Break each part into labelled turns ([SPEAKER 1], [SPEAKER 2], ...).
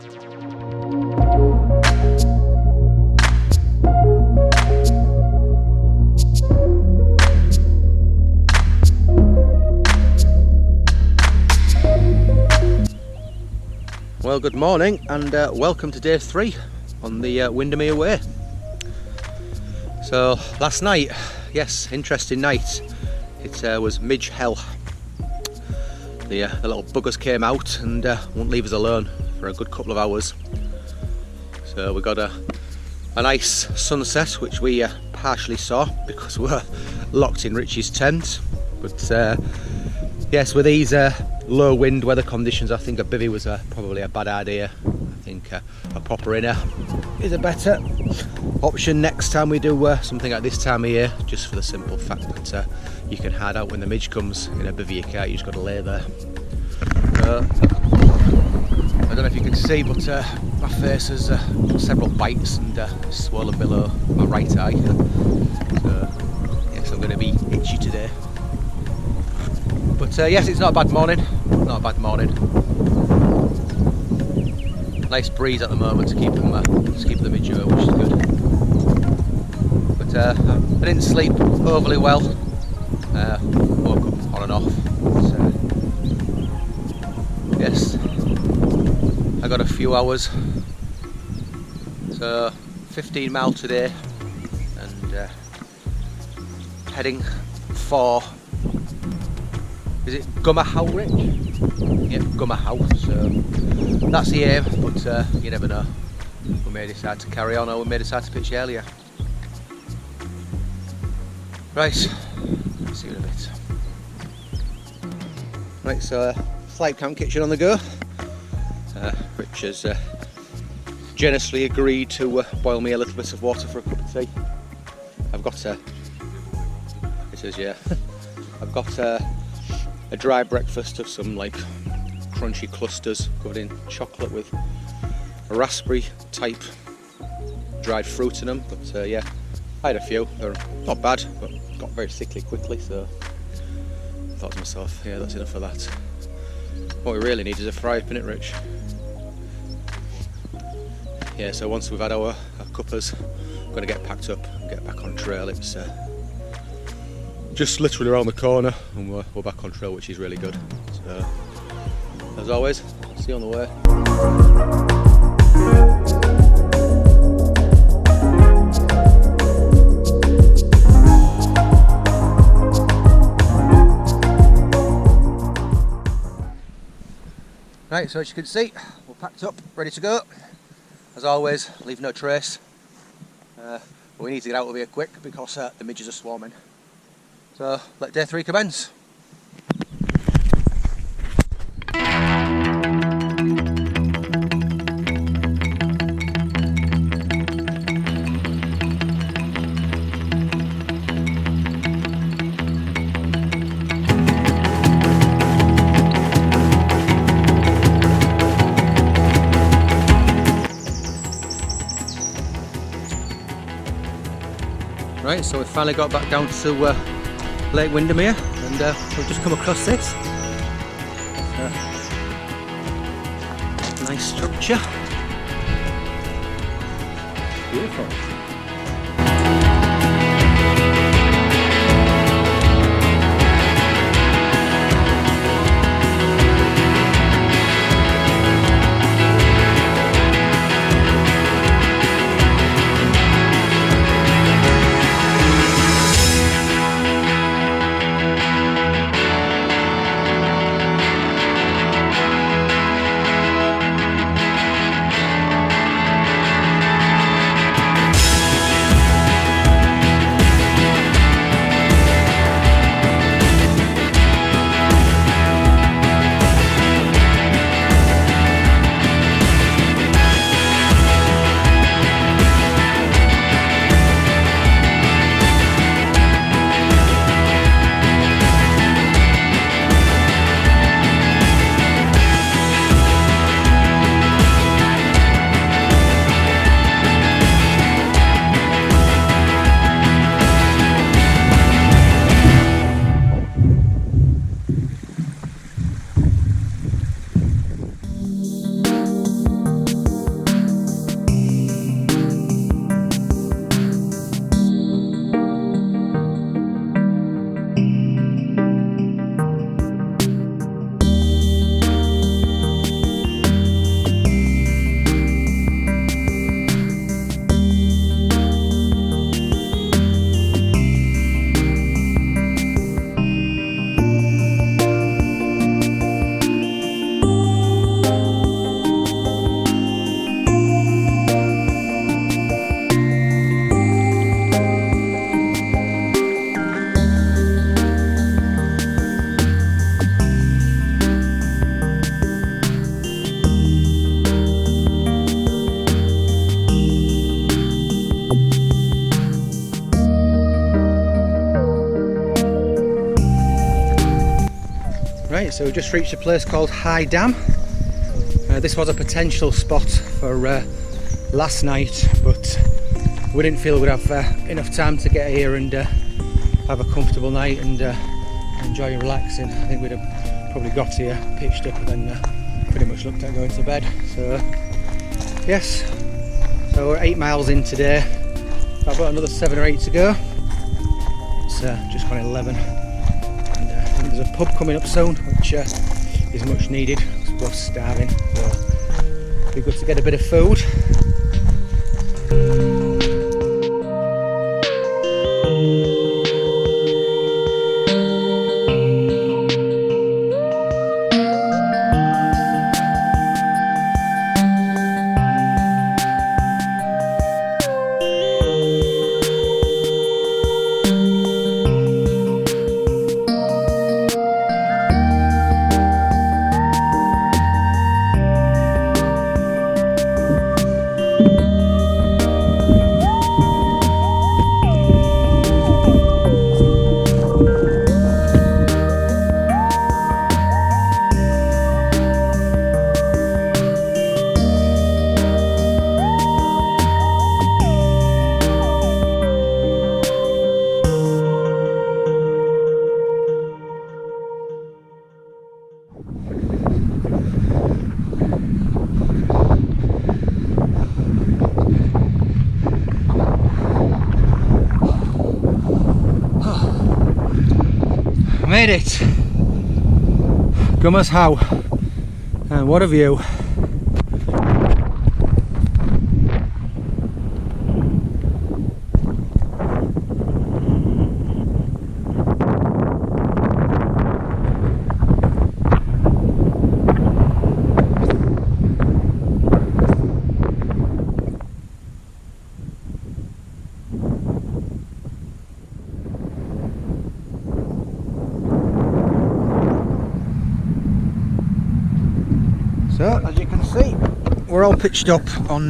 [SPEAKER 1] Well, good morning and welcome to day 3 on the Windermere Way. So last night, yes, interesting night. It was midge hell. The little buggers came out and won't leave us alone for a good couple of hours. So we got a nice sunset, which we partially saw because we're locked in Richie's tent. But yes, with these low wind weather conditions, I think a bivvy was probably a bad idea. I think a proper inner is a better option next time we do something like this time of year, just for the simple fact that you can hide out when the midge comes. In a bivvy you can't, you just got to lay there. I don't know if you can see, but my face has got several bites and swollen below my right eye. So yes, I'm going to be itchy today. But yes, it's not a bad morning. Not a bad morning. Nice breeze at the moment to keep the midge away, which is good. But I didn't sleep overly well. Woke up on and off. But, yes, I got a few hours. So 15 miles today, and heading for. Is it Gummerhow Ridge? Yep, Gummerhow. So that's the aim, but you never know. We may decide to carry on, or we may decide to pitch earlier. Right, see you in a bit. Right, so flight camp kitchen on the go. Rich has generously agreed to boil me a little bit of water for a cup of tea. I've got it is, yeah. I've got a dry breakfast of some like crunchy clusters covered in chocolate with a raspberry type dried fruit in them. But yeah, I had a few. They're not bad, but got very sickly quickly, so I thought to myself, yeah, that's enough of that. What we really need is a fry up, innit, Rich? Yeah, so once we've had our cuppers, I'm going to get packed up and get back on trail. It's just literally around the corner, and we're back on trail, which is really good. So, as always, see you on the way. Right, so as you can see, we're packed up, ready to go. As always, leave no trace. But we need to get out of here quick because the midges are swarming. So let day 3 commence. Right, so we finally got back down to Lake Windermere, and we've just come across this nice structure. Beautiful. So we've just reached a place called High Dam. This was a potential spot for last night, but we didn't feel we'd have enough time to get here and have a comfortable night and enjoy relaxing. I think we'd have probably got here, pitched up, and then pretty much looked at going to bed. So yes, so we're 8 miles in today. I've got another 7 or 8 to go. It's just gone 11, and I think there's a pub coming up soon, which is much needed. We're both starving, so it'd be good to get a bit of food. Made it! Gummers How, and what a view! So, as you can see, we're all pitched up on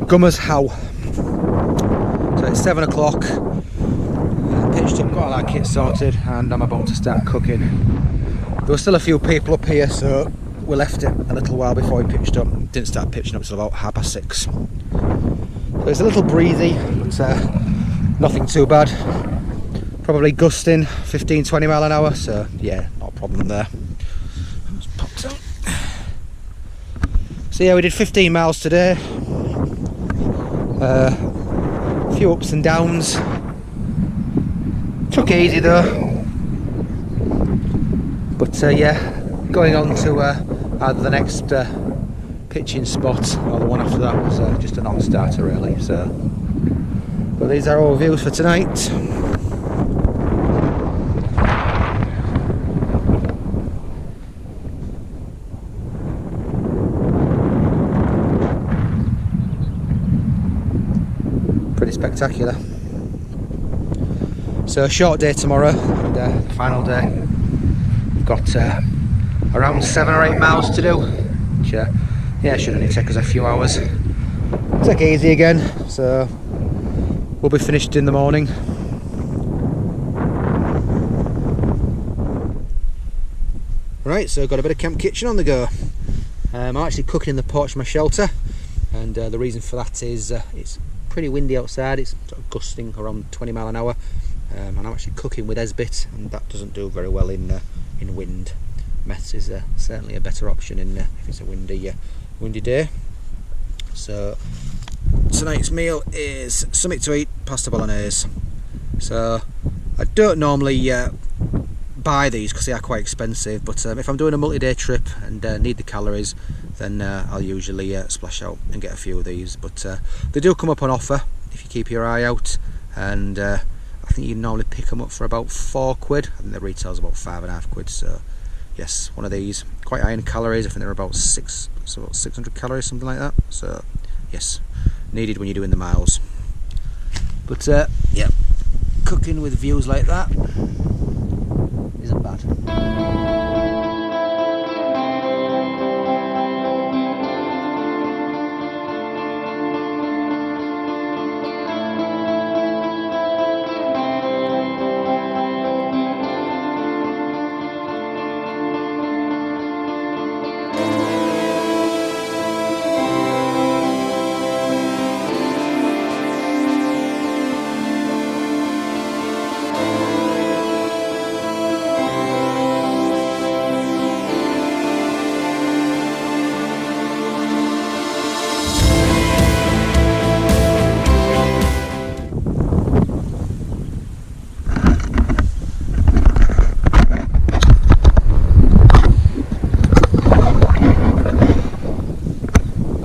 [SPEAKER 1] Gummers How. So it's 7 o'clock, pitched up, got all our kit sorted, and I'm about to start cooking. There were still a few people up here, so we left it a little while before we pitched up. Didn't start pitching up until about 6:30. So it's a little breezy, but nothing too bad. Probably gusting 15-20 mile an hour, so yeah, not a problem there. Just pop some. So yeah, we did 15 miles today, a few ups and downs, took it easy though, but yeah, going on to either the next pitching spot or the one after that was just a non-starter really. So, but these are all views for tonight. Pretty spectacular. So a short day tomorrow, and final day. We've got around 7 or 8 miles to do, which yeah, should only take us a few hours. Take it easy again, so we'll be finished in the morning. Right, so I've got a bit of camp kitchen on the go. I'm actually cooking in the porch of my shelter, and the reason for that is it's pretty windy outside. It's sort of gusting around 20 mile an hour, and I'm actually cooking with Esbit, and that doesn't do very well in wind. Meths is certainly a better option in if it's a windy day. So tonight's meal is something to eat, pasta bolognese. So I don't normally buy these because they are quite expensive, but if I'm doing a multi-day trip and need the calories, then I'll usually splash out and get a few of these. But they do come up on offer if you keep your eye out, and I think you can normally pick them up for about £4. I think the retail's about £5.50. So yes, one of these, quite high in calories. I think they're about 600 calories, something like that. So yes, needed when you're doing the miles. But yeah, cooking with views like that isn't bad.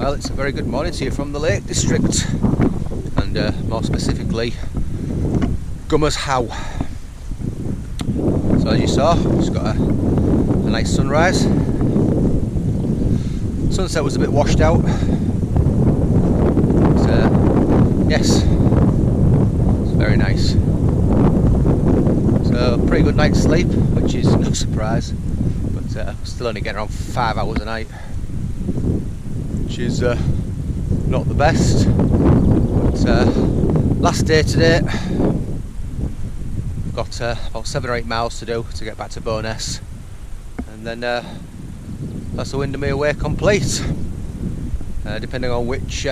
[SPEAKER 1] Well, it's a very good morning to you from the Lake District, and more specifically Gummers How. So as you saw, it's got a nice sunrise. Sunset was a bit washed out. Yes, it's very nice. So pretty good night's sleep, which is no surprise, but still only getting around 5 hours a night, which is not the best. But last day today, we've got about 7 or 8 miles to do to get back to Bowness, and then that's the Windermere Way complete. Depending on which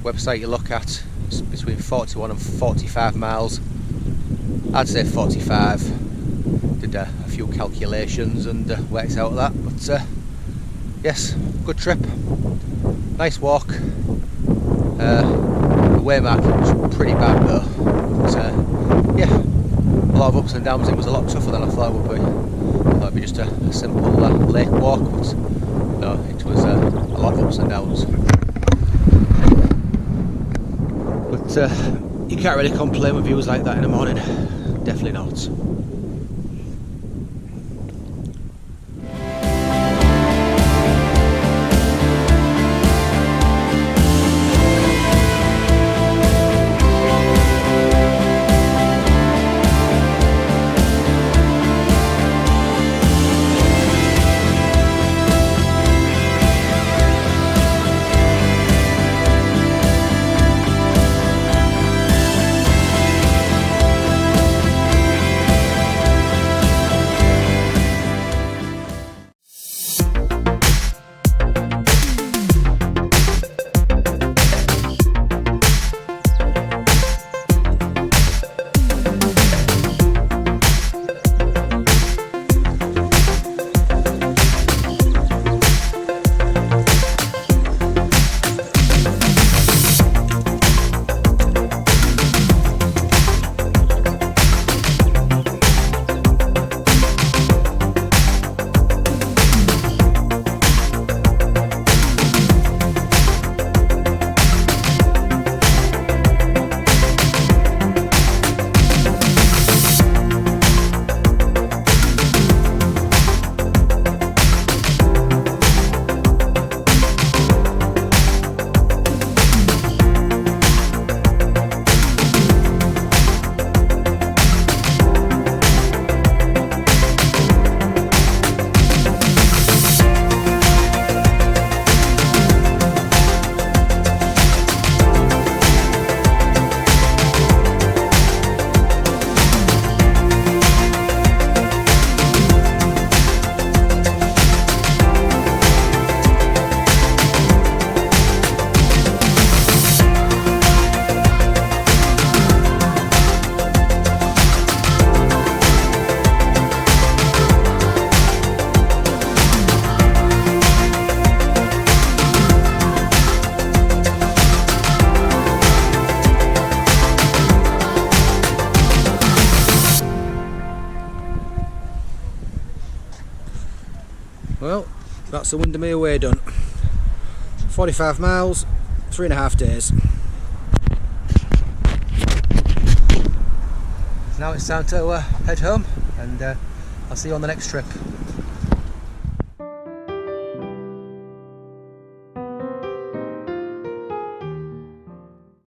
[SPEAKER 1] website you look at, it's between 41 and 45 miles. I'd say 45. Did a few calculations and worked out that, but yes, good trip, nice walk. The way marking was pretty bad though, but yeah, a lot of ups and downs. It was a lot tougher than I thought it would be. I thought it'd be just a simple lake walk, but no, it was a lot of ups and downs. But you can't really complain with views like that in the morning. Definitely not. Well, that's the Windermere Way done. 45 miles, 3.5 days. Now it's time to head home, and I'll see you on the next trip.